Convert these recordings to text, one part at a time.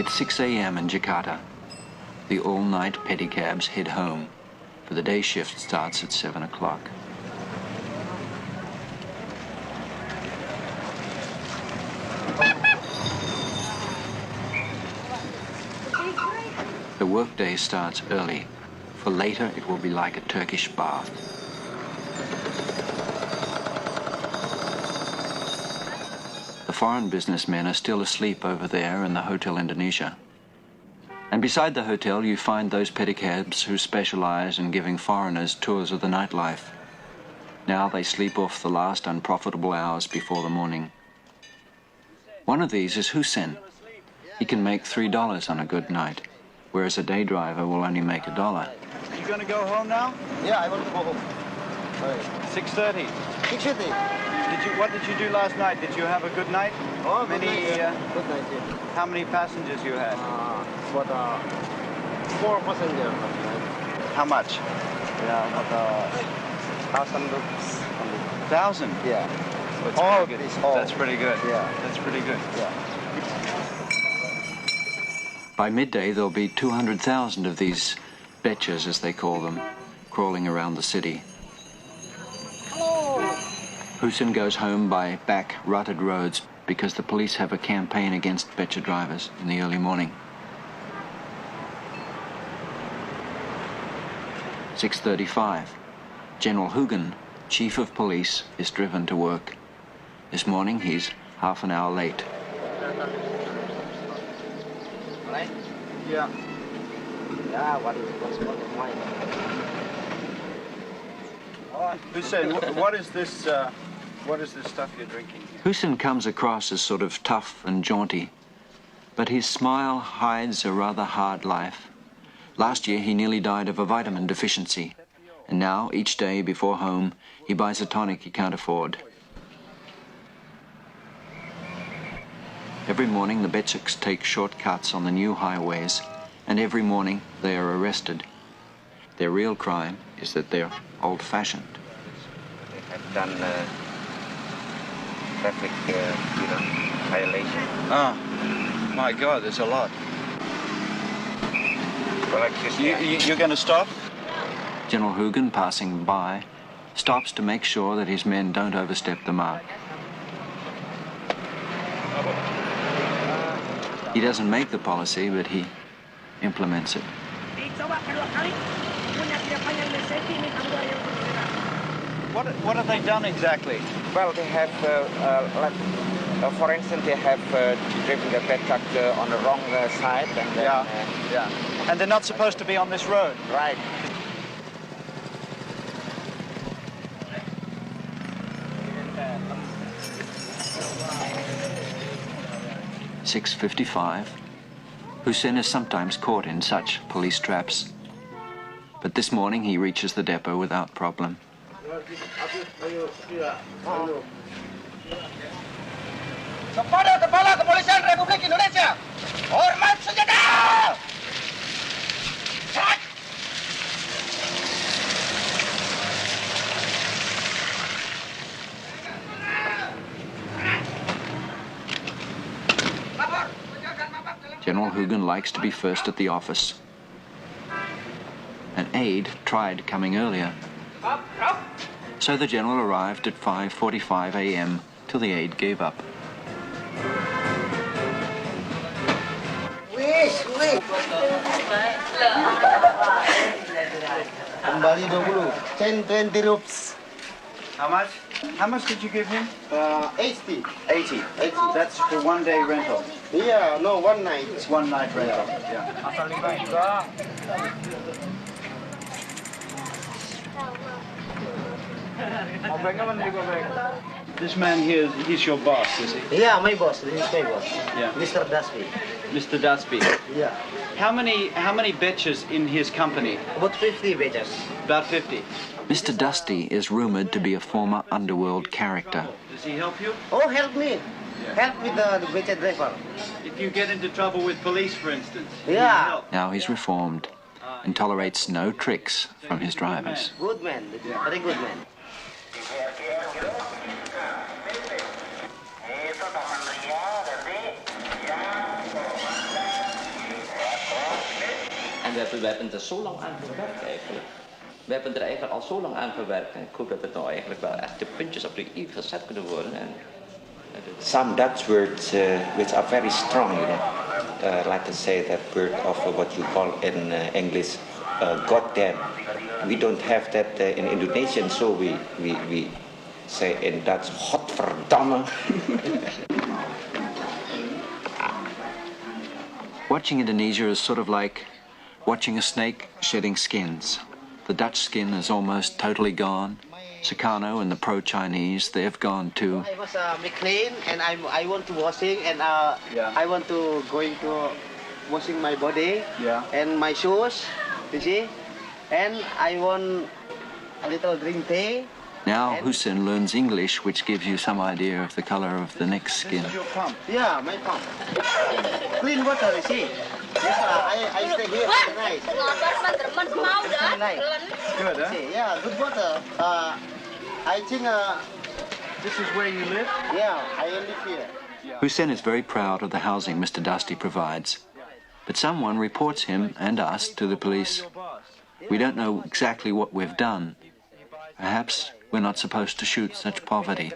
It's 6 a.m. in Jakarta. The all-night pedicabs head home, for the day shift starts at 7 o'clock. The workday starts early, for later it will be like a Turkish bath. The foreign businessmen are still asleep over there in the Hotel Indonesia. And beside the hotel you find those pedicabs who specialize in giving foreigners tours of the nightlife. Now they sleep off the last unprofitable hours before the morning. One of these is Hussein. He can make $3 on a good night, whereas a day driver will only make $1. You going to go home now? Yeah, I want to go home. 6:30. 6:30. What did you do last night? Did you have a good night? Oh, good night, yeah. How many passengers you had? What 4 passengers. How much? Yeah, what 1,000 rupees. 1,000? Yeah. That's pretty good. That's pretty good. Yeah. That's pretty good. Yeah. By midday there'll be 200,000 of these Becas, as they call them, crawling around the city. Hussein goes home by back rutted roads because the police have a campaign against Beca drivers in the early morning. 6:35. General Hugen, Chief of Police, is driven to work. This morning he's half an hour late. Yeah. Yeah, what's mine? Hussein, what is this stuff you're drinking here? Hussein comes across as sort of tough and jaunty, but his smile hides a rather hard life. Last year he nearly died of a vitamin deficiency, and now each day before home he buys a tonic he can't afford. Every morning the Becaks take shortcuts on the new highways, and every morning they are arrested. Their real crime is that they're old-fashioned. They have done traffic violation. Ah, my God, there's a lot. You're going to stop? General Hugen, passing by, stops to make sure that his men don't overstep the mark. He doesn't make the policy, but he implements it. What have they done exactly? Well, they have, for instance, they have driven the Becak on the wrong side. And then, yeah. And they're not supposed to be on this road. Right. $6.55. Hussein is sometimes caught in such police traps, but this morning he reaches the depot without problem. Kepada Kepala Kepolisian Republik Indonesia, hormat senjata! General Hugen likes to be first at the office. An aide tried coming earlier, so the general arrived at 5:45 a.m. till the aide gave up. Kembali 20, 10, 20 rupees. How much? How much did you give him? 80. 80. That's for 1 day rental. Yeah, no, 1 night. It's 1 night rental. Yeah. This man here, he's your boss, is he? Yeah, my boss. This is my boss. Yeah. Mr. Dasby. Mr. Dasby. Yeah. How many Becas in his company? About 50 pages. About 50. Mr. Dusty is rumored to be a former underworld character. Does he help you? Oh, help me. Help with the Baca driver. If you get into trouble with police, for instance. Yeah. Help. Now he's reformed and tolerates no tricks from his drivers. Good man. Very good man. we hebben er zo lang aan gewerkt eigenlijk. We hebben er eigenlijk al zo lang aan gewerkt. En ik hoop dat het nou eigenlijk wel echt de puntjes op de i gezet kunnen worden. En, Some Dutch words which are very strong, you know. Like to say that word of what you call in English, goddamn. We don't have that in Indonesian, so we say in Dutch, godverdamme. Watching Indonesia is sort of like watching a snake shedding skins. The Dutch skin is almost totally gone. Sukarno and the pro-Chinese, they've gone too. I was clean and I want to washing and I want to going to washing my body and my shoes, you see, and I want a little drink tea. Now Hussein learns English, which gives you some idea of the color of the neck's skin. This is your pump. Yeah, my pump. Clean water, you see. Yes, I stay here tonight. Nice. Good, huh? See, yeah, good water. I think This is where you live? yeah, I live here. Hussein is very proud of the housing Mr. Dusty provides. But someone reports him and us to the police. We don't know exactly what we've done. Perhaps we're not supposed to shoot such poverty.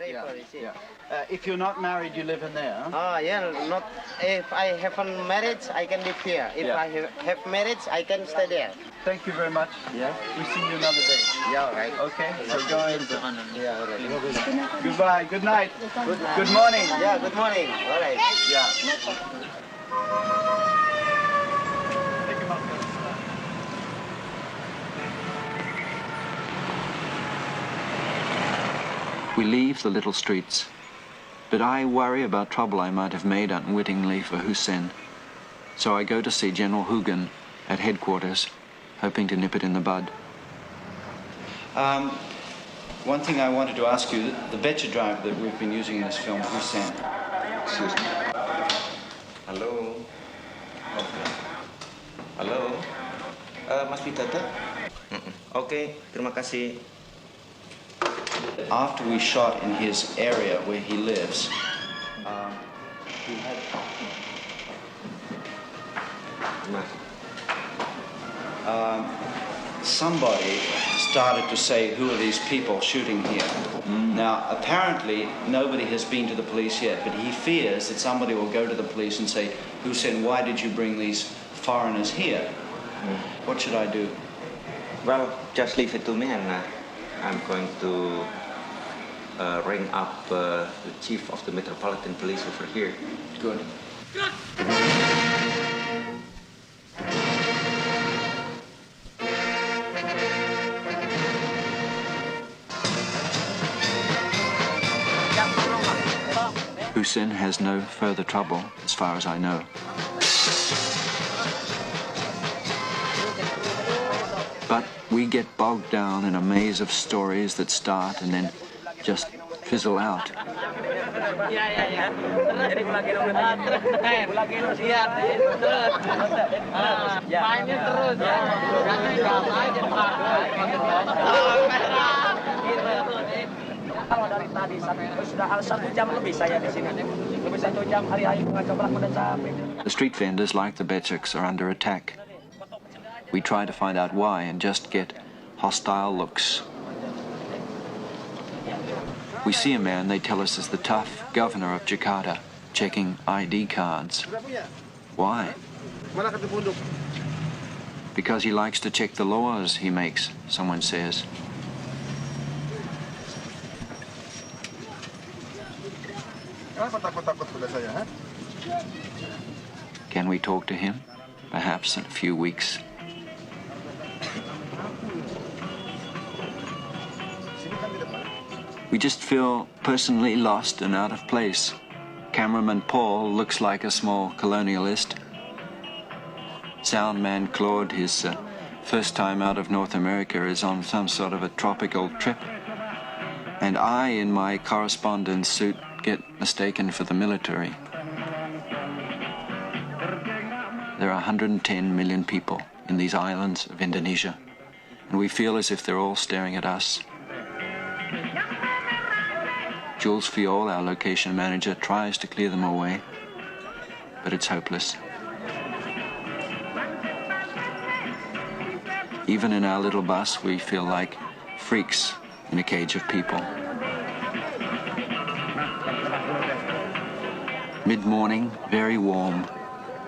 If you're not married, you live in there, huh? Yeah, not if I have a marriage, I can live here. If I have marriage, I can stay there. Thank you very much. Yeah. We'll see you another day. Yeah, all right. Okay, so go ahead. Yeah, all right. Goodbye, good night. Good morning. Yeah, good morning. All right. Yeah. We leave the little streets, but I worry about trouble I might have made unwittingly for Hussein. So I go to see General Hugen at headquarters, hoping to nip it in the bud. One thing I wanted to ask you, the Baca driver that we've been using in this film, Hussein. Excuse me. Halo. Okay. Halo. Mas Pitata? Okay, terima kasih. After we shot in his area where he lives, he had... somebody started to say, who are these people shooting here? Now, apparently, nobody has been to the police yet, but he fears that somebody will go to the police and say, Hussein, why did you bring these foreigners here? What should I do? Well, just leave it to me and I'm going to ring up the chief of the Metropolitan Police over here. Good. Hussein has no further trouble, as far as I know. But we get bogged down in a maze of stories that start and then just fizzle out. Kalau dari tadi sudah 1 jam lebih saya di sini. Lebih 1 jam hari-hari mengacau dan sampai. The street vendors, like the Becaks, are under attack. We try to find out why and just get hostile looks. We see a man they tell us is the tough governor of Jakarta, checking ID cards. Why? Because he likes to check the laws he makes, someone says. Can we talk to him? Perhaps in a few weeks. We just feel personally lost and out of place. Cameraman Paul looks like a small colonialist. Soundman Claude, his first time out of North America, is on some sort of a tropical trip. And I, in my correspondence suit, get mistaken for the military. There are 110 million people in these islands of Indonesia, and we feel as if they're all staring at us. Jules Fiol, our location manager, tries to clear them away, but it's hopeless. Even in our little bus, we feel like freaks in a cage of people. Mid-morning, very warm,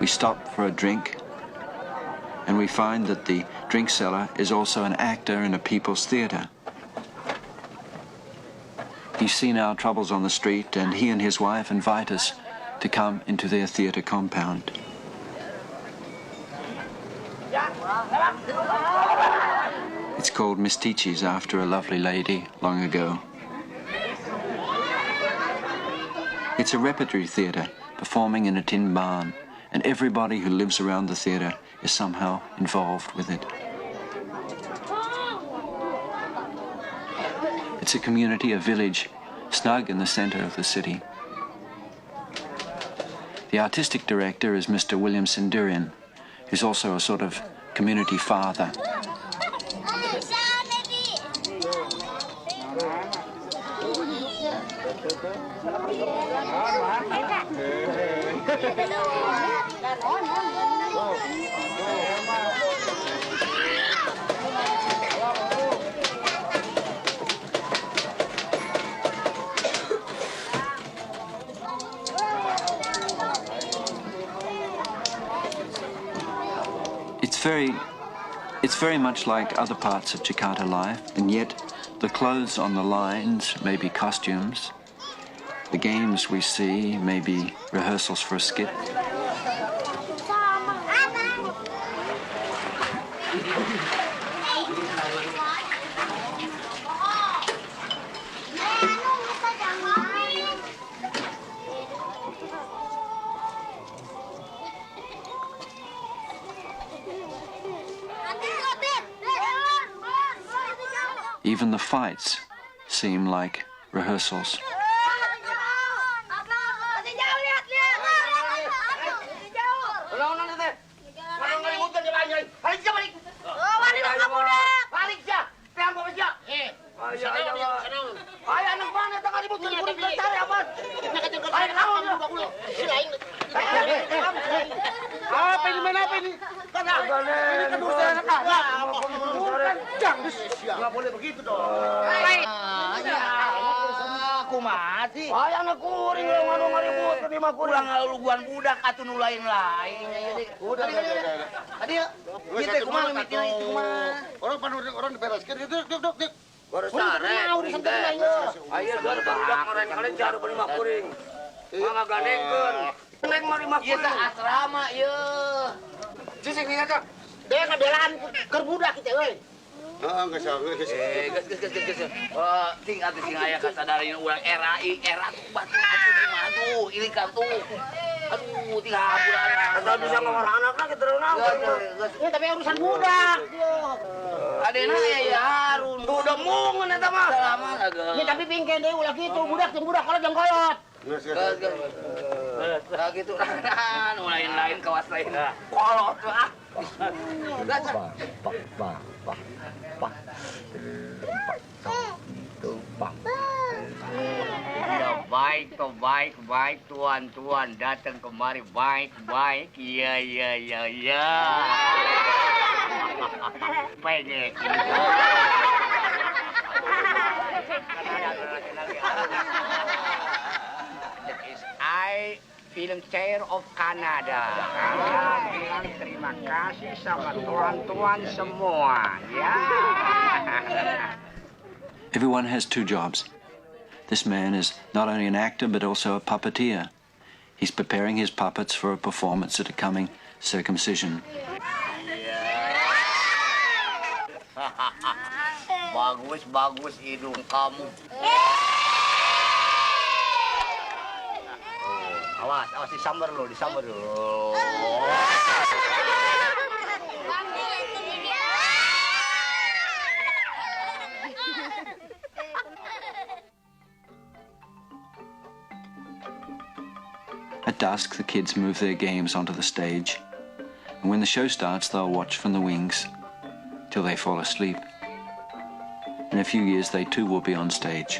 we stop for a drink, and we find that the drink seller is also an actor in a people's theatre. He's seen our troubles on the street, and he and his wife invite us to come into their theatre compound. It's called Mistiches, after a lovely lady long ago. It's a repertory theatre performing in a tin barn, and everybody who lives around the theatre is somehow involved with it. It's a community, a village, snug in the center of the city. The artistic director is Mr. William Sindurian, who's also a sort of community father. It's very much like other parts of Jakarta life, and yet the clothes on the lines may be costumes. The games we see may be rehearsals for a skit. Even the fights seem like rehearsals. Apa ini main apa ini? Ini keburusan anak-anak. Nggak boleh begitu dong. Aku mati. Anak kuring lo ngadu-ngadu terima kurang luguan budak atau nulain-lain. Udah. Tadi kita kemana mikir itu mah? Orang dibereskan itu duk. Baru sare. Ayo budak orang kalian jaru beli mak kuring. Mangga gandengkeun. Neng mari mak kuring. Ieu asrama ieu. Cicing nih eta. Dia ngabelaan keur budak kitu euy. Heeh, geus. Ting aya kasadarin urang era tuh batu aduh, ilikan tuh. Aduh, ting haburan. Asa bisa ngomong anakna kita renang. Ya tapi urusan budak. Adena ya harun. Tuh udah mungun eta mah. Salaman agak. Ya tapi pingken deui ulah kitu, budak kalau jang koyot. Geus. Nah gitu kan, lain kawas lain. Kolot ah. Baik tuan datang kemari baik iya pendek I film chair of Canada. Bilang terima kasih sama tuan-tuan semua, ya. Everyone has two jobs. This man is not only an actor but also a puppeteer. He's preparing his puppets for a performance at a coming circumcision. Bagus hidung kamu. Awas disambar dulu. At dusk, the kids move their games onto the stage, and when the show starts, they'll watch from the wings till they fall asleep. In a few years, they too will be on stage.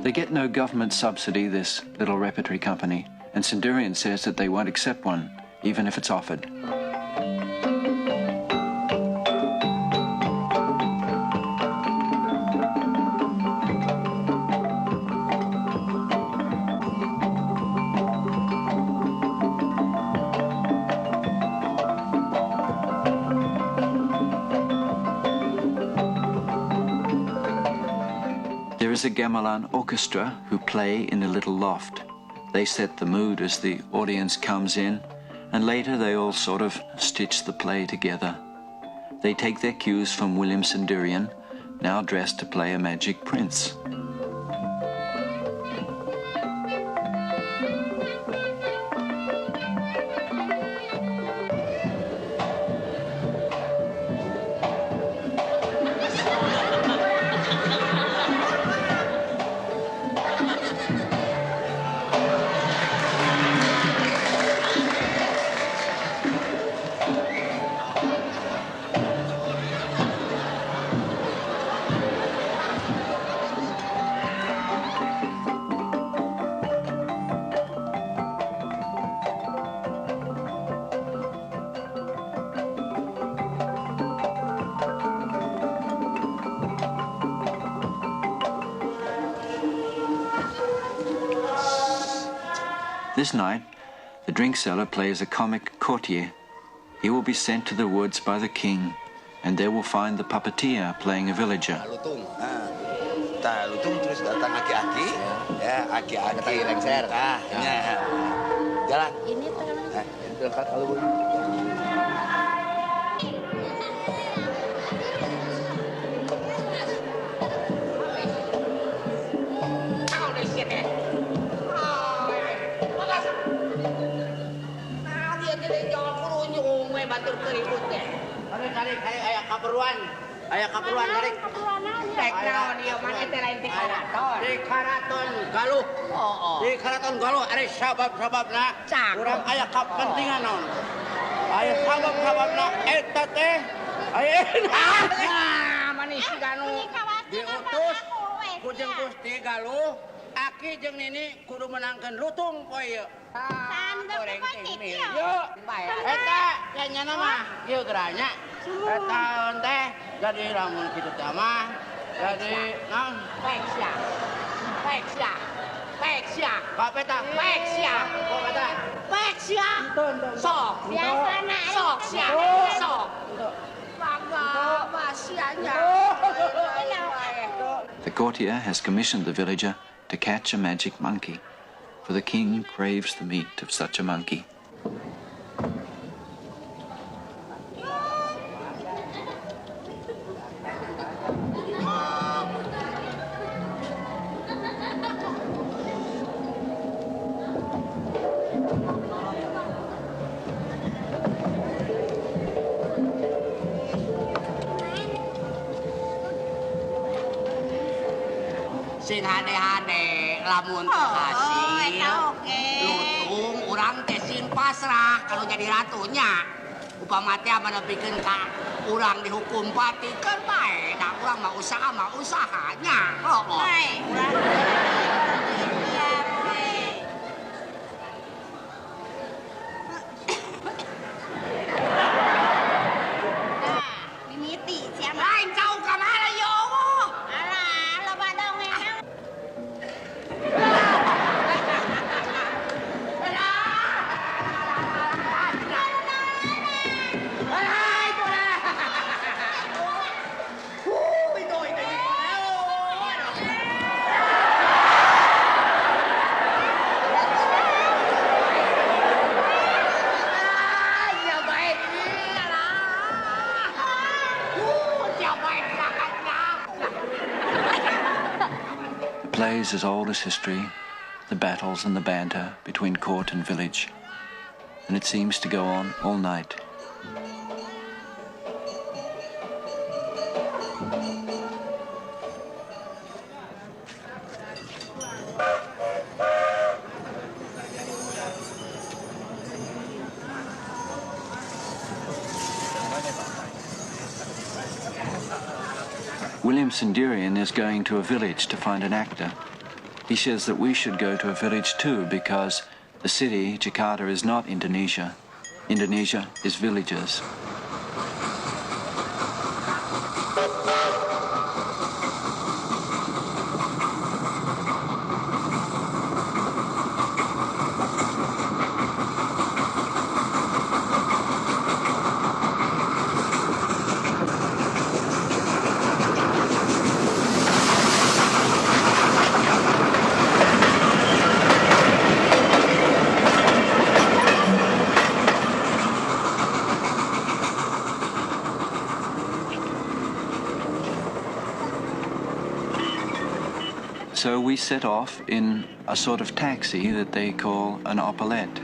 They get no government subsidy, this little repertory company, and Centurion says that they won't accept one, even if it's offered. There is a gamelan orchestra who play in a little loft. They set the mood as the audience comes in, and later they all sort of stitch the play together. They take their cues from William Centurion, now dressed to play a magic prince. This night, the drink seller plays a comic courtier. He will be sent to the woods by the king, and there will find the puppeteer playing a villager. Lutung, lutung terus datang aki-aki, ya aki-aki lengser, jalan. Ini terangkat kalau Ayah kaperuan tarik. Tek naon ieu mah teh lain ti karaton. Di karaton galuh. Di karaton galuh ari sabab-sababna urang aya kapentingan naon. Aya sabab-sababna eta teh aya Manis ganu diutus ku jeung Gusti Galuh, aki jeung Nini kudu menangkeun lutung poe ieu. goreng teh. Yo, eta kayaknya mah ieu geranya. Eta teh jadi lamun kitu teh mah jadi naon? Pasca. Ka peta? Pasca. Ka peta? Pasca. Sok. Biasana sok. Bangga basianya. The courtier has commissioned the villager to catch a magic monkey, for the king craves the meat of such a monkey. Sing hade-hade lamun hasil lutung urang teh sing pasrah kalau jadi ratunya upama teh menepikeun ka urang dihukum pati keur bae da urang mah usahanya Mimiti siapa? Lain jauh ka mana yo Alah, lo badong enak. The play is as old as history, the battles and the banter between court and village, and it seems to go on all night. William Centurion is going to a village to find an actor. He says that we should go to a village too because the city, Jakarta, is not Indonesia. Indonesia is villages. So we set off in a sort of taxi that they call an opelette.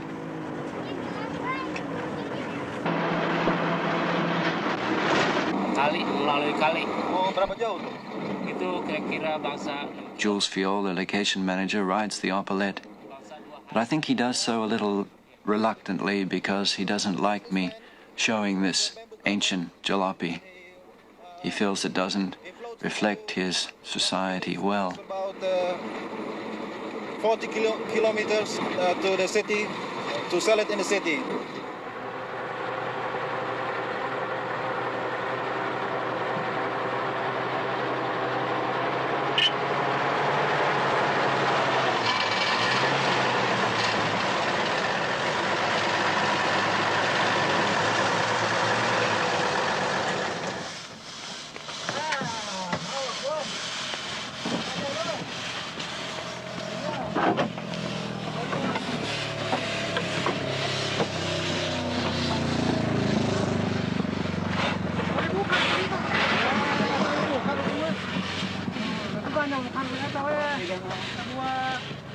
Kali, melalui kali. Oh, berapa jauh tuh? Itu kira-kira bangsa. Jules Fiol, the location manager, rides the opelette. But I think he does so a little reluctantly because he doesn't like me showing this ancient jalopy. He feels it doesn't reflect his society well. About 40 kilometers to the city, to sell it in the city.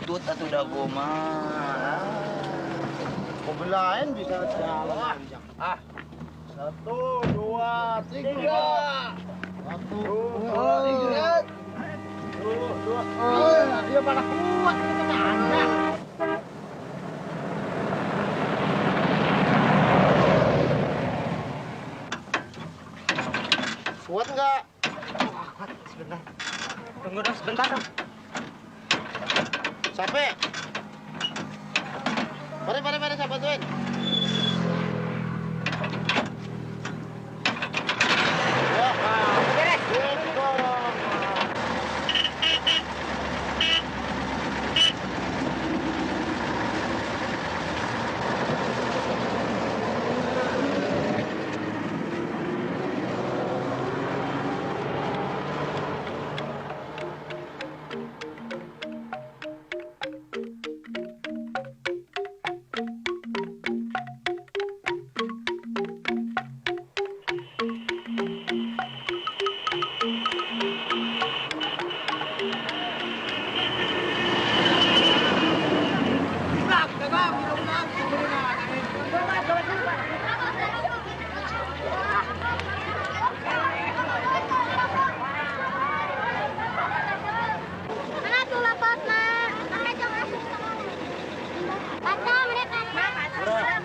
Tut atau dago mah. Kebelain bisa jalan. Ah. 1, 2, 3. 1, 2, 3. Dia pada kuat itu mana? Kuat enggak? Kuat, sebentar. Tunggu dong sebentar dong. Sampai. Mari saya bantuin. Ya, beres.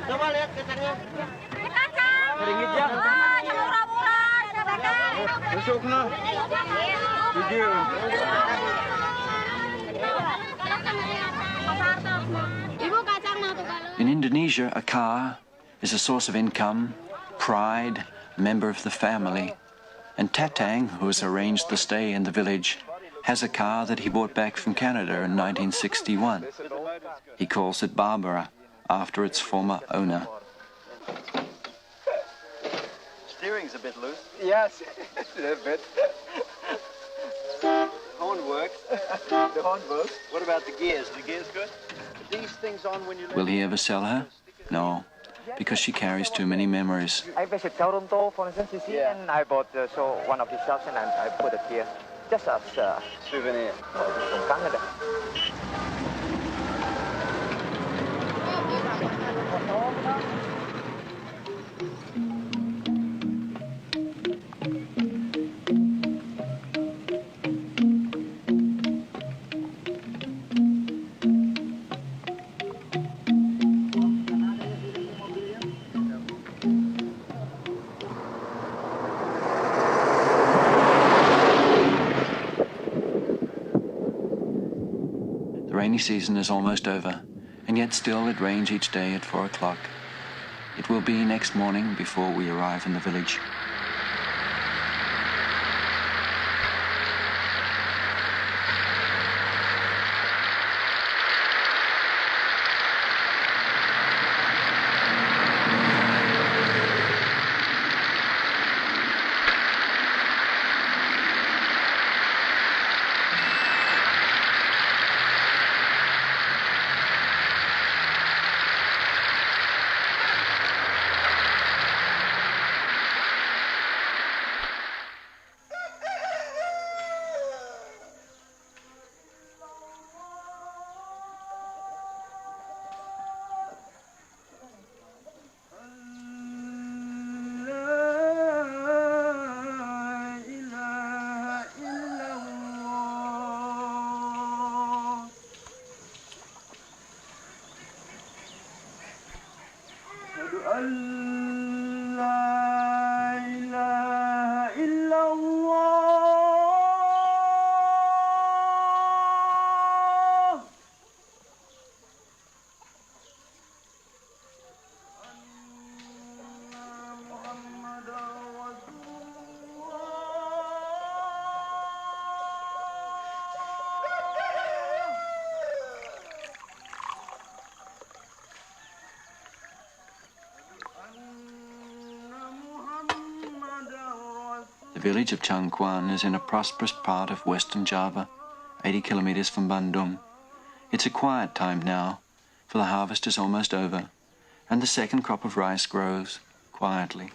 Coba lihat kesannya. Ringgit ya. Besok nah. Video. In Indonesia, a car is a source of income, pride, a member of the family. And Tatang, who has arranged the stay in the village, has a car that he bought back from Canada in 1961. He calls it Barbara, after its former owner. Steering's a bit loose. Yes, A bit. horn works. The horn works. What about the gears? The gears good? These things on when you. Will he ever sell her? No, because she carries too many memories. I visit Toronto, for instance, you see, and I bought one of his shops and I put it here, just as Souvenir. from Canada. rainy season is almost over, and yet still it rains each day at 4 o'clock. It will be next morning before we arrive in the village. The village of Changkuan is in a prosperous part of western Java, 80 kilometers from Bandung. It's a quiet time now, for the harvest is almost over, and the second crop of rice grows quietly.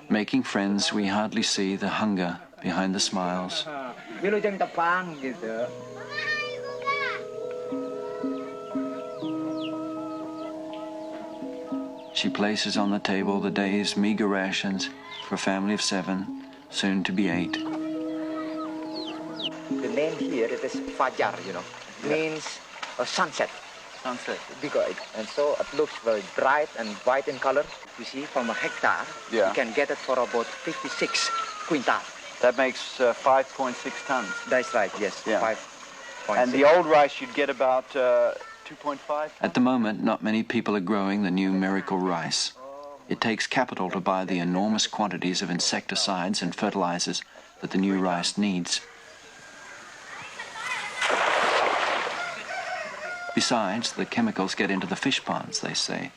Making friends, we hardly see the hunger behind the smiles. She places on the table the day's meager rations for a family of 7, soon to be 8. The name here, it is Fajar, means a sunset. Sunset. Because, and so it looks very bright and white in color. You see, from a hectare, you can get it for about 56 quintal. That makes 5.6 tons. That's right, yes. Yeah. 5.6. And the old rice you'd get about 2.5? At the moment, not many people are growing the new miracle rice. It takes capital to buy the enormous quantities of insecticides and fertilizers that the new rice needs. Besides, the chemicals get into the fish ponds, they say,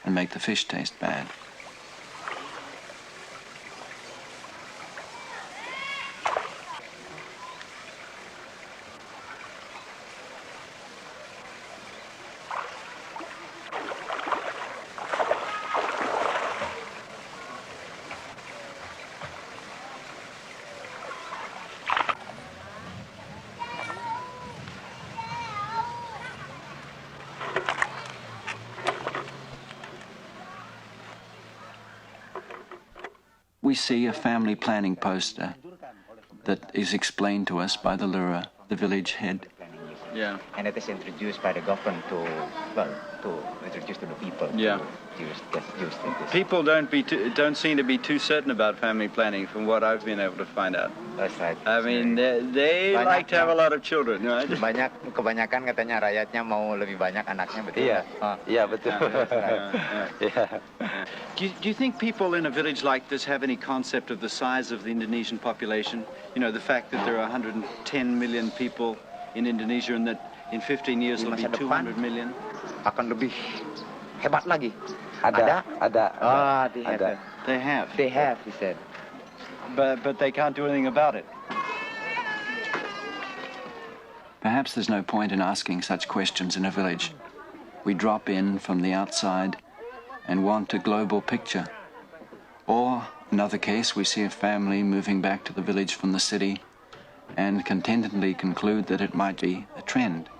and make the fish taste bad. we see a family planning poster that is explained to us by the lurer, the village head. Yeah. And it is introduced by the government to introduce to the people. Yeah. People don't seem to be too certain about family planning, from what I've been able to find out. That's right. I mean, they like to have a lot of children, right? Kebanyakan katanya rakyatnya mau lebih banyak anaknya, betul? Iya, iya betul. Do you think people in a village like this have any concept of the size of the Indonesian population? You know, the fact that there are 110 million people in Indonesia and that in 15 years it'll be 200 million? Akan lebih hebat lagi. Ada. They have, he said. But they can't do anything about it. Perhaps there's no point in asking such questions in a village. We drop in from the outside and want a global picture. Or, another case, we see a family moving back to the village from the city and contentedly conclude that it might be a trend.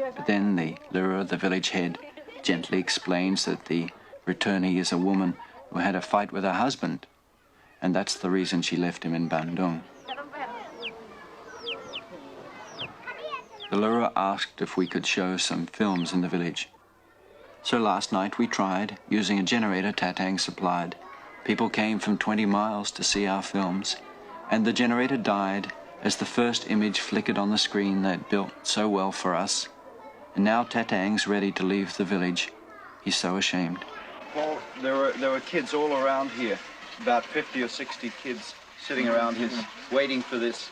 But then the lurer, the village head, gently explains that the returnee is a woman who had a fight with her husband, and that's the reason she left him in Bandung. The lurer asked if we could show some films in the village. So last night we tried, using a generator Tatang supplied. People came from 20 miles to see our films, and the generator died as the first image flickered on the screen they'd built so well for us. And now Tatang's ready to leave the village. He's so ashamed. Well, there were kids all around here, about 50 or 60 kids sitting around here waiting for this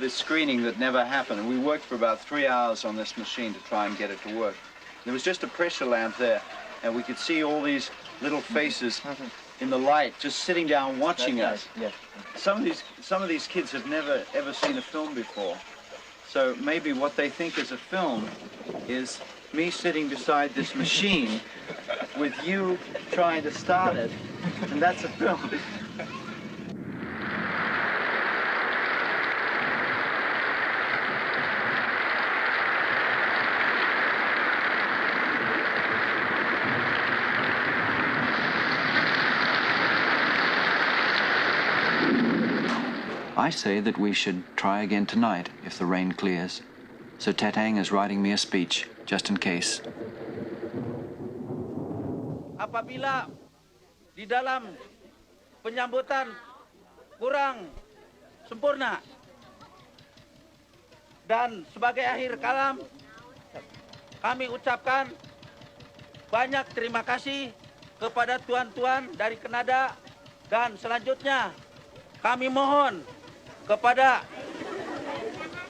screening that never happened. And we worked for about 3 hours on this machine to try and get it to work. There was just a pressure lamp there, and we could see all these little faces in the light, just sitting down watching us. Yes. Some of these kids have never ever seen a film before, so maybe what they think is a film is me sitting beside this machine with you trying to start it, and that's a film. I say that we should try again tonight if the rain clears. So Tatang is writing me a speech, just in case. Apabila di dalam penyambutan kurang sempurna dan sebagai akhir kalam kami ucapkan banyak terima kasih kepada tuan-tuan dari Kanada, dan selanjutnya kami mohon kepada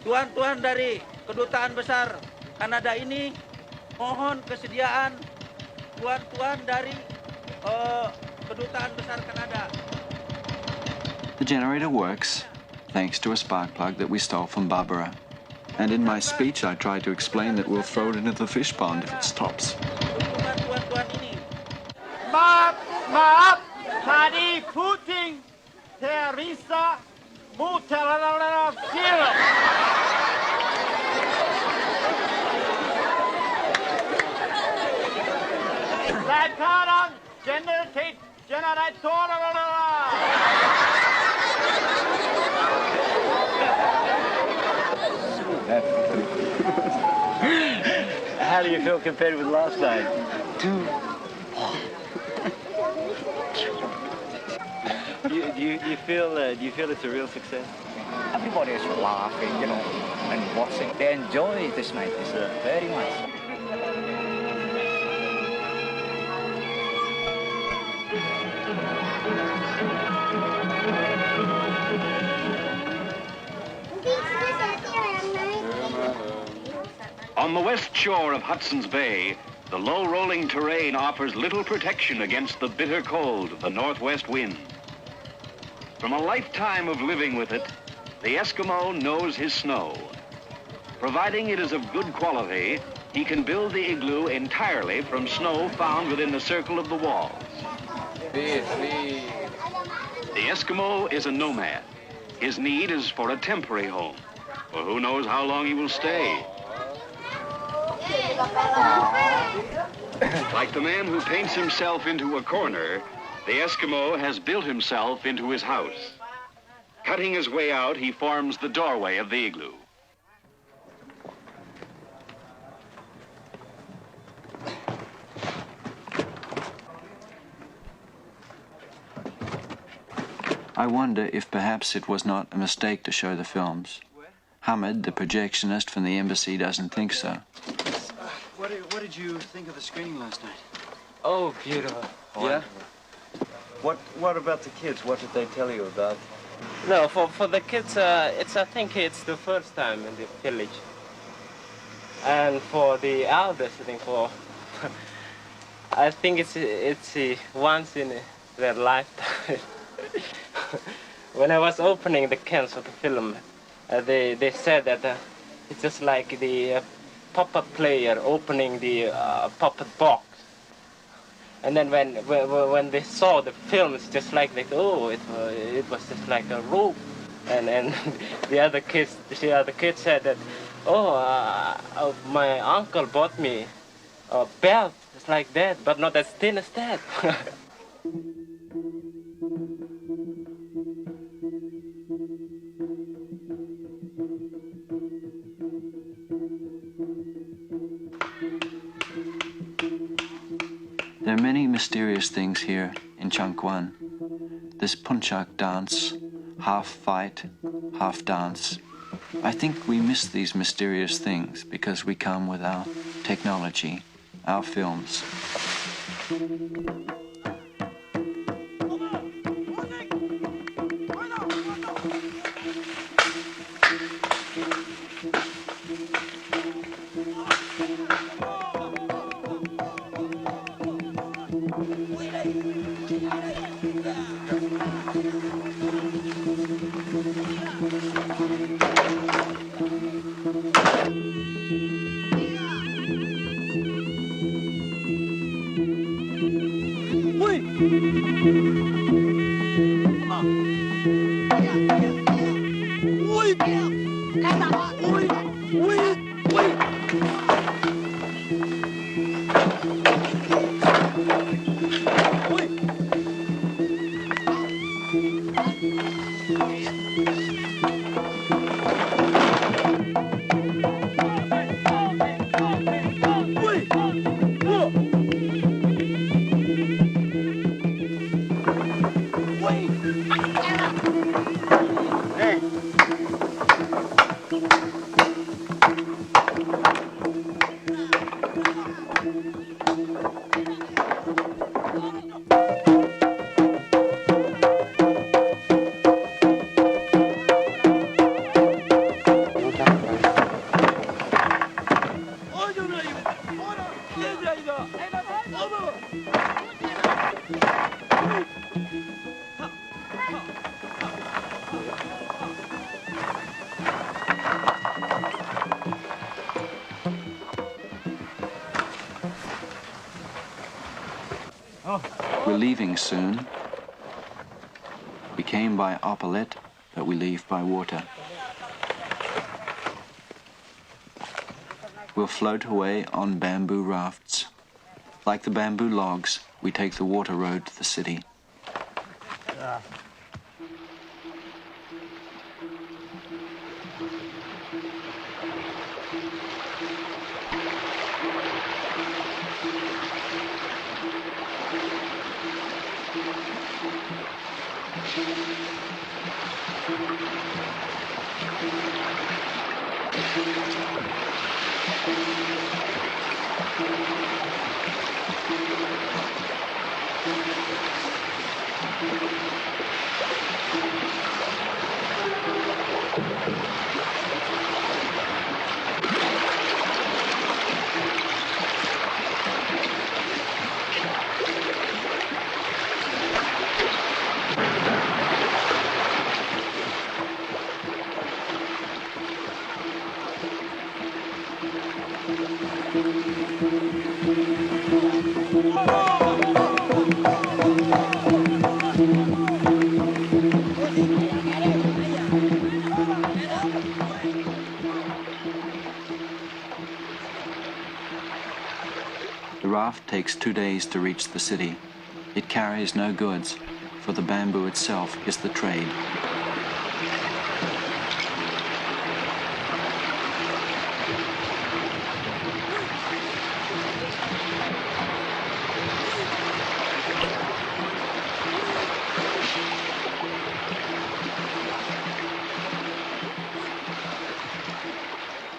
tuan-tuan dari Kedutaan Besar Kanada ini, mohon kesediaan tuan-tuan dari Kedutaan Besar Kanada. The generator works, thanks to a spark plug that we stole from Barbara. And in my speech I tried to explain that we'll throw it into the fish pond if it stops. Tuan-tuan ini. Maaf, tadi puting Teresa Mutalala film. Sekarang generator. How do you feel compared with last night? Do you feel it's a real success? Everybody is laughing, you know, and watching. They enjoy this night very much. On the west shore of Hudson's Bay, the low-rolling terrain offers little protection against the bitter cold of the northwest wind. From a lifetime of living with it, the Eskimo knows his snow. Providing it is of good quality, he can build the igloo entirely from snow found within the circle of the walls. The Eskimo is a nomad. His need is for a temporary home, for who knows how long he will stay. Like the man who paints himself into a corner, the Eskimo has built himself into his house. Cutting his way out, he forms the doorway of the igloo. I wonder if perhaps it was not a mistake to show the films. Hamid, the projectionist from the embassy, doesn't think so. What did you think of the screening last night? Oh, beautiful. Yeah? What about the kids? What did they tell you about? No, for the kids, I think it's the first time in the village. And for the elders, I think it's once in their lifetime. When I was opening the cans of the film, they said that it's just like the puppet player opening the puppet box. And then when they saw the film, it's just like it was just like a rope. And the other kids said that, my uncle bought me a belt, it's like that, but not as thin as that. There are many mysterious things here in Changguan. This punchak dance, half fight, half dance. I think we miss these mysterious things because we come with our technology, our films. We're leaving soon. We came by Oppolet, but we leave by water. We'll float away on bamboo rafts. Like the bamboo logs, we take the water road to the city. takes 2 days to reach the city. It carries no goods, for the bamboo itself is the trade.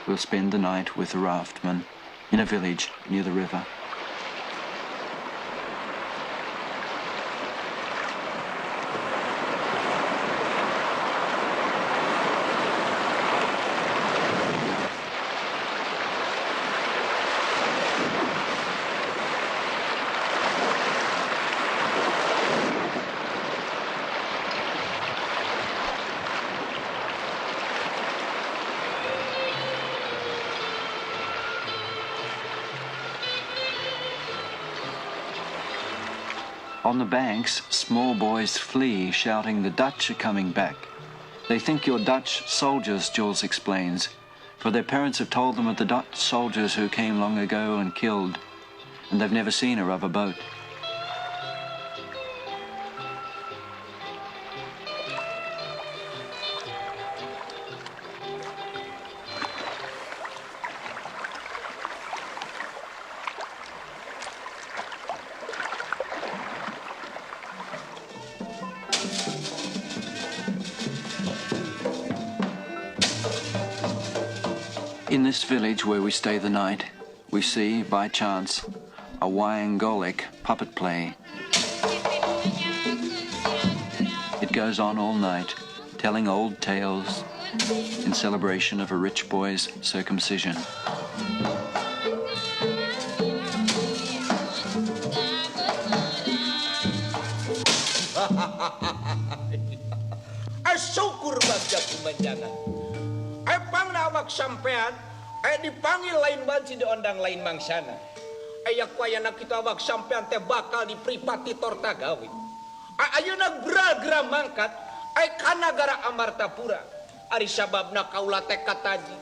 We'll spend the night with the raftman in a village near the river. On the banks, small boys flee, shouting, "The Dutch are coming back." They think you're Dutch soldiers, Jules explains, for their parents have told them of the Dutch soldiers who came long ago and killed, and they've never seen a rubber boat. In this village where we stay the night, we see, by chance, a Wayangolic puppet play. It goes on all night, telling old tales in celebration of a rich boy's circumcision. Syukur bagja kumanjangan. Pang nawak sampean, dipanggil lain banci diondang lain mangsana. Ayak wayana kita awak sampean teh bakal dipripati torta gawe. Ayeuna gerak-gerak mangkat, ka nagara Amartapura. Ari sababna kaula teh kataji.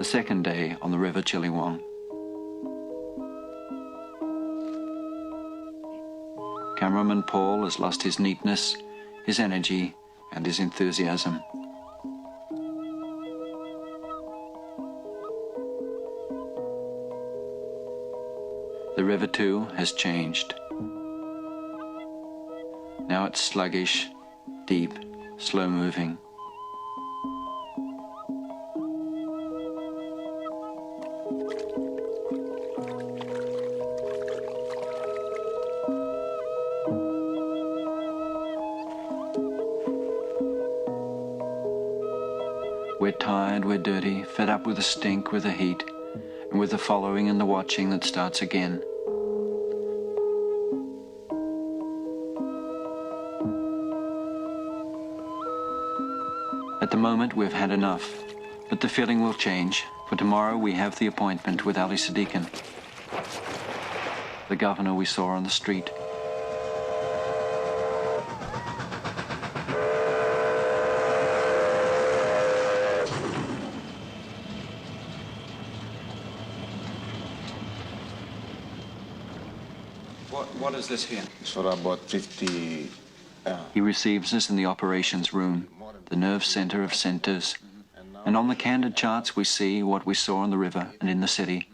The second day on the river Chiliwang. Cameraman Paul has lost his neatness, his energy, and his enthusiasm. The river too has changed. Now it's sluggish, deep, slow-moving. We're tired, we're dirty, fed up with the stink, with the heat, and with the following and the watching that starts again. At the moment, we've had enough, but the feeling will change, for tomorrow we have the appointment with Ali Sadiqin, the governor we saw on the street. What is this here? For about 50. He receives us in the operations room, the nerve center of centers, and on the candid charts we see what we saw on the river and in the city,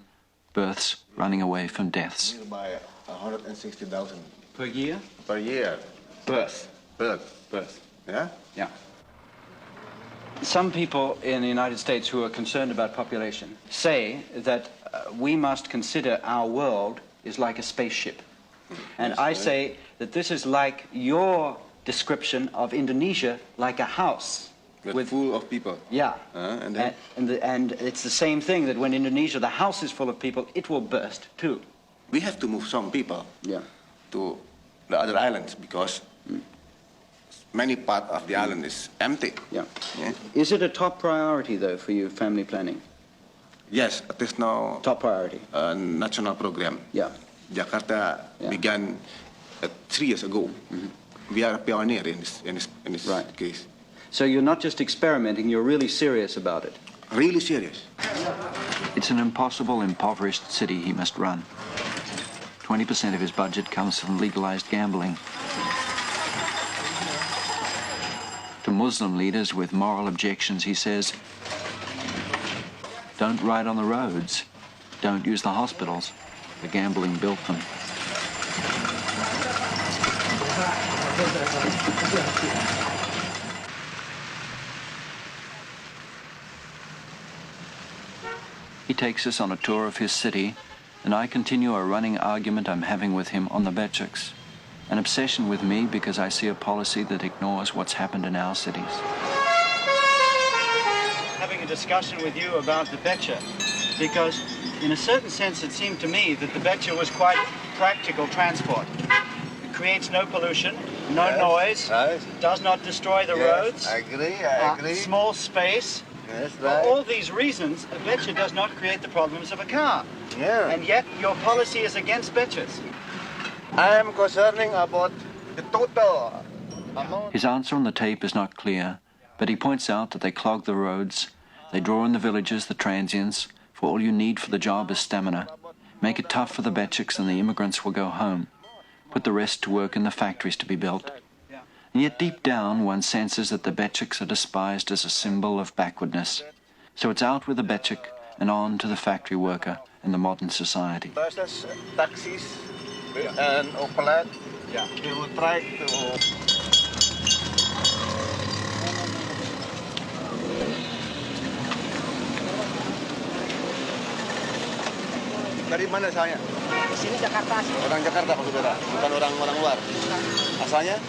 births running away from deaths. By 160,000. Per year? Per year. Birth. Birth. Yeah? Yeah. Some people in the United States who are concerned about population say that we must consider our world is like a spaceship. And I say that this is like your description of Indonesia, like a house. With full of people. Yeah. And it's the same thing, that when Indonesia, the house is full of people, it will burst too. We have to move some people to the other islands because many part of the island is empty. Yeah. Is it a top priority, though, for you, family planning? Yes, it is now top priority. National program. Yeah. Jakarta began 3 years ago. We are a pioneer in this case. So you're not just experimenting, you're really serious about it. Really serious. It's an impossible, impoverished city he must run. 20% of his budget comes from legalized gambling. To Muslim leaders with moral objections, he says, don't ride on the roads, don't use the hospitals. The gambling built them. He takes us on a tour of his city, and I continue a running argument I'm having with him on the Becaks. An obsession with me because I see a policy that ignores what's happened in our cities. Having a discussion with you about the Baca, because in a certain sense it seemed to me that the Baca was quite practical transport. It creates no pollution, no noise, does not destroy the roads. I agree. Small space. Yes, For all these reasons, a Baca does not create the problems of a car. Yeah. And yet your policy is against Bacas. I am concerning about the total amount. His answer on the tape is not clear, but he points out that they clog the roads, they draw in the villages, the transients, for all you need for the job is stamina. Make it tough for the Becaks and the immigrants will go home. Put the rest to work in the factories to be built. And yet deep down one senses that the Becaks are despised as a symbol of backwardness. So it's out with the Becak and on to the factory worker in the modern society. Buses, taxis, and Opel, they will try to... Dari mana asalnya? Di sini Jakarta sih. Orang Jakarta, Pak Saudara, bukan orang luar. Asalnya?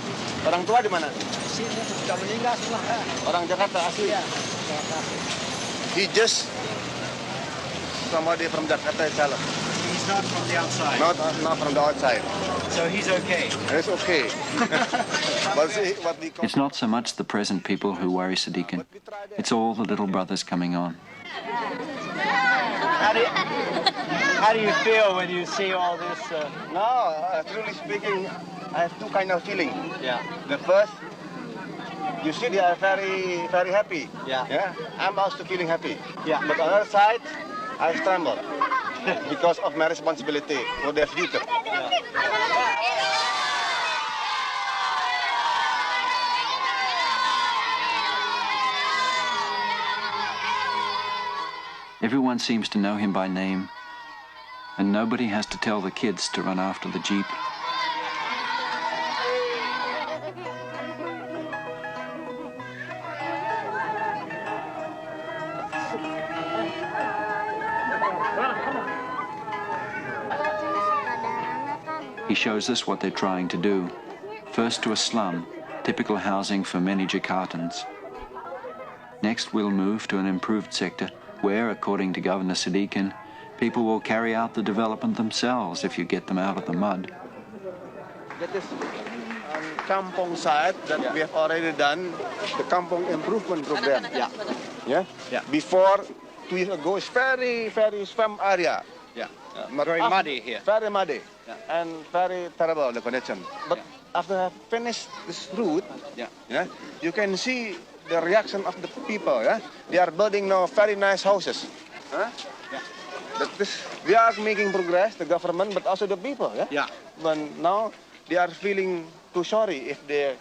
Orang tua di mana? Di sini sudah meninggal semua. Orang Jakarta asli. Iya, Jakarta. He just somebody from Jakarta itself. He's not from the outside. Not from the outside. So he's okay. It's okay. But see, what we call... It's not so much the present people who worry Sadiqin. It's all the little brothers coming on. How do you feel when you see all this? No, truly speaking, I have two kind of feeling. Yeah. The first, you see they are very, very happy. Yeah. I'm also feeling happy. Yeah. But on the other side, I tremble because of my responsibility for their future. Yeah. Everyone seems to know him by name, and nobody has to tell the kids to run after the Jeep. He shows us what they're trying to do. First to a slum, typical housing for many Jakartans. Next we'll move to an improved sector where, according to Governor Sadiqin, people will carry out the development themselves if you get them out of the mud. That is on Kampong side that we have already done the Kampong improvement program. Yeah. Before 2 years ago, it's very, very swamp area. Yeah. Very muddy here. Very muddy and very terrible the condition. But after I finished this route, you can see the reaction of the people. They are building now very nice houses. We are making progress, the government, but also the people. But now they are feeling too sorry if they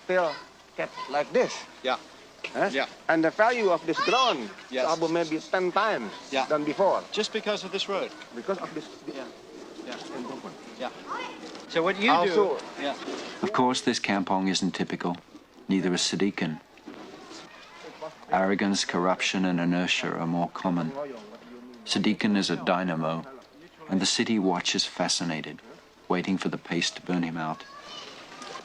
still kept like this. And the value of this ground is about maybe 10 times than before. Just because of this road? Because of this improvement. So what you do... Of course, this kampong isn't typical. Neither is Sadiqin. Arrogance, corruption, and inertia are more common. Sadiqin is a dynamo, and the city watches fascinated, waiting for the pace to burn him out.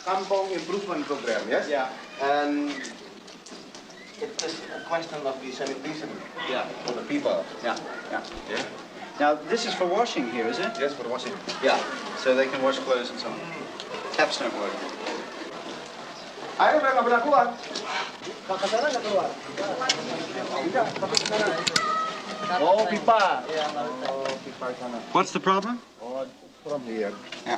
kampung improvement program, yes? Yeah. And it's a question of the sanitation for the people. Yeah. Now, this is for washing here, is it? Yes, for washing. Yeah. So they can wash clothes and so on. Taps don't work. Air udah nggak pernah keluar. Ke sana nggak keluar? Enggak, tapi ke sana. Oh, pipa. Oh, pipa sana. What's the problem? Oh, from here. Yeah.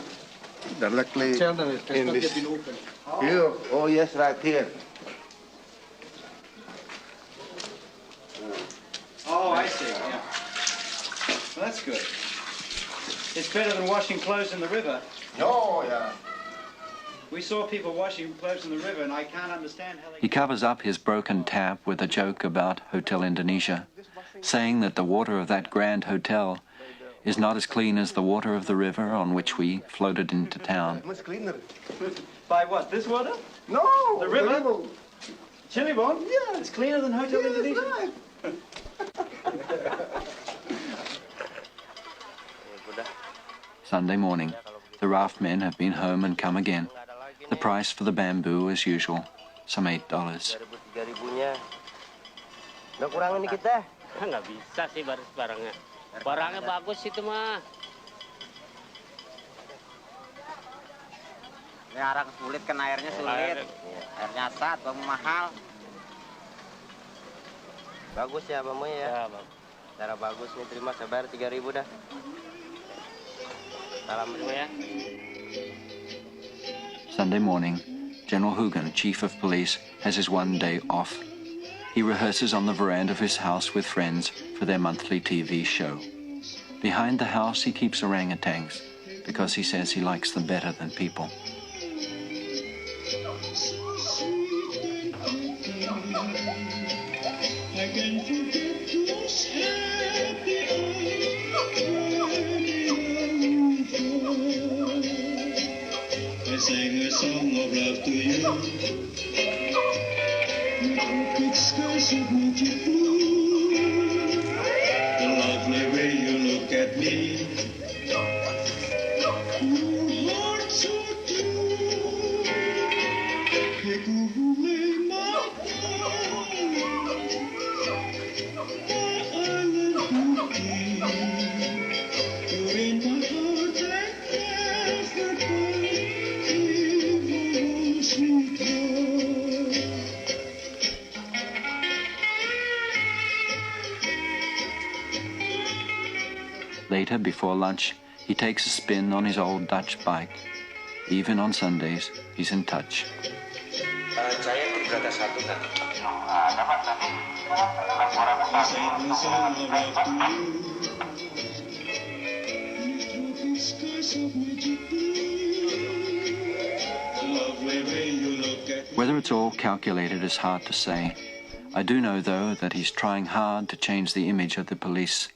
Directly Channel has in not this. yet been opened. Here. Oh, yes, right here. Oh, I see. Yeah. Well, that's good. It's better than washing clothes in the river. Oh, yeah. We saw people washing clothes in the river, and I can't understand how they... He covers up his broken tap with a joke about Hotel Indonesia, saying that the water of that grand hotel is not as clean as the water of the river on which we floated into town. Much cleaner. By what? This water? No, The river? Chilibon? Yeah, it's cleaner than Hotel Indonesia. Right. Sunday morning, the raft men have been home and come again. The price for the bamboo, as usual, some $8. 3.000-nya. Udah kurangin dikit deh. Nggak bisa sih barangnya. Barangnya bagus itu mah. Ini arang sulit kan airnya sulit. Airnya sat, bambu mahal. Bagus ya bambunya ya. Cara bagus nih, terima saya bayar 3.000 dah. Salam semua ya. Sunday morning, General Hugan, Chief of Police, has his one day off. He rehearses on the veranda of his house with friends for their monthly TV show. Behind the house, he keeps orangutans because he says he likes them better than people. I sang a song of love to you. Big skies of magic blue. The lovely way you look at me. Your heart so true. You cool my heart. My island cookie. You're in my heart like everybody. Later, before lunch, he takes a spin on his old Dutch bike. Even on Sundays, he's in touch. Saya berada satu kan? Whether it's all calculated is hard to say. I do know, though, that he's trying hard to change the image of the police.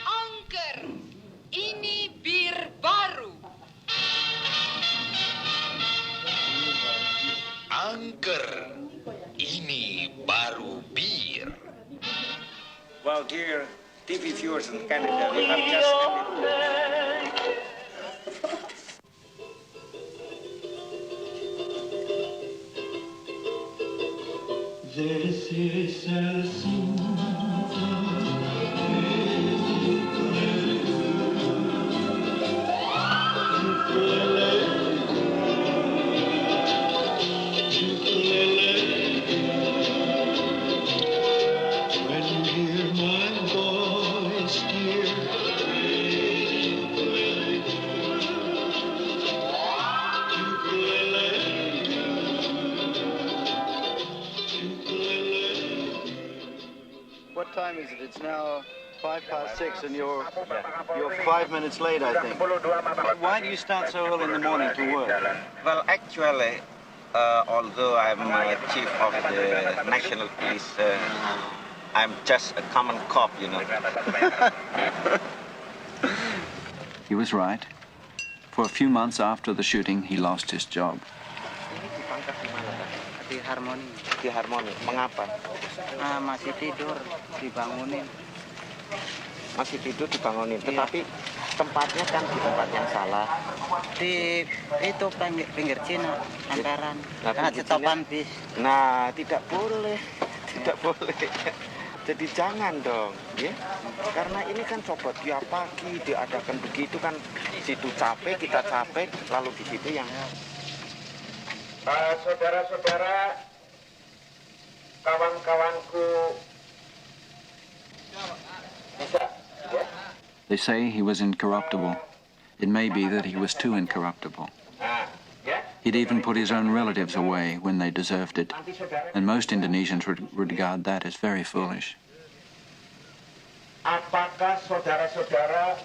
Angker, ini bir baru. Angker, ini baru bir. Well, dear TV viewers in Canada, we have just ended. This is a song. When you hear my voice, dear. What time is it? It's now 6:05, and you're 5 minutes late, I think. Why do you start so early in the morning to work? Well, actually, although I'm chief of the national police, I'm just a common cop, you know. He was right. For a few months after the shooting, he lost his job. Dipangkas di mana, Pak? Di Harmoni. Di Harmoni. Mengapa? Nah, masih tidur, dibangunin. Masih tidur dibangunin. Tetapi Tempatnya kan di tempat yang salah. Di itu pinggir Cina, angkaran. Nah, stopan bis. Nah, tidak boleh. Tidak boleh. Jadi jangan dong, ya. Karena ini kan coba tiap pagi diadakan begitu kan, situ capek, kita capek, lalu di situ yang saudara-saudara, kawan-kawanku, bisa, ya? They say he was incorruptible. It may be that he was too incorruptible. He'd even put his own relatives away when they deserved it, and most Indonesians regard that as very foolish. Apakah saudara-saudara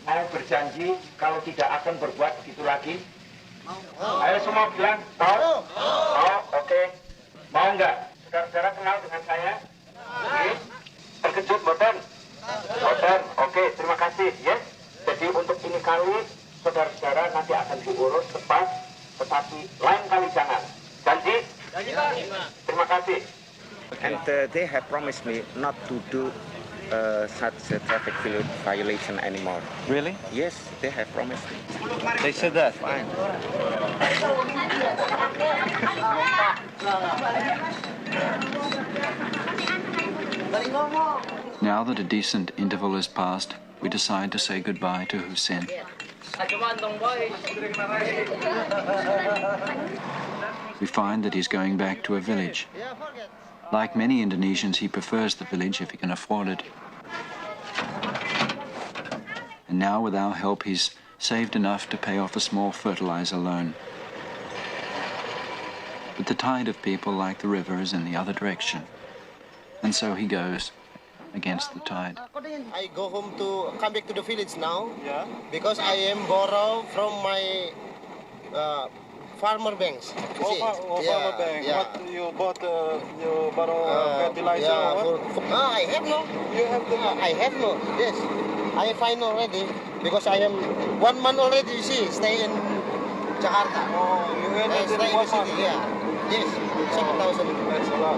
mau berjanji kalau tidak akan berbuat begitu lagi? Ayo semua bilang, mau? Mau, oke. Mau nggak? Saudara-saudara kenal dengan saya? Oke. Terkejut, boten? Boten, oke, terima kasih, yes. Jadi untuk ini kali, saudara-saudara nanti akan diurus tepat, tetapi lain kali jangan. Janji? Janji, Pak. Terima kasih. And they have promised me not to do such a traffic violation anymore. Really? Yes, they have promised me. They said that? Fine. Now that a decent interval has passed, we decide to say goodbye to Hussein. We find that he's going back to a village. Like many Indonesians, he prefers the village if he can afford it. And now, with our help, he's saved enough to pay off a small fertilizer loan. But the tide of people like the river is in the other direction. And so he goes against the tide. I go home come back to the village now. Yeah. Because I am borrow from my farmer banks. Farmer bank. Yeah. What you bought? You borrow fertilizer? I have no. You have the money? I have no. Yes. I find already because I am 1 month already. You see, stay in Jakarta. Oh, you had stay in the city. Yeah. Yes. 7,000. That's a lot.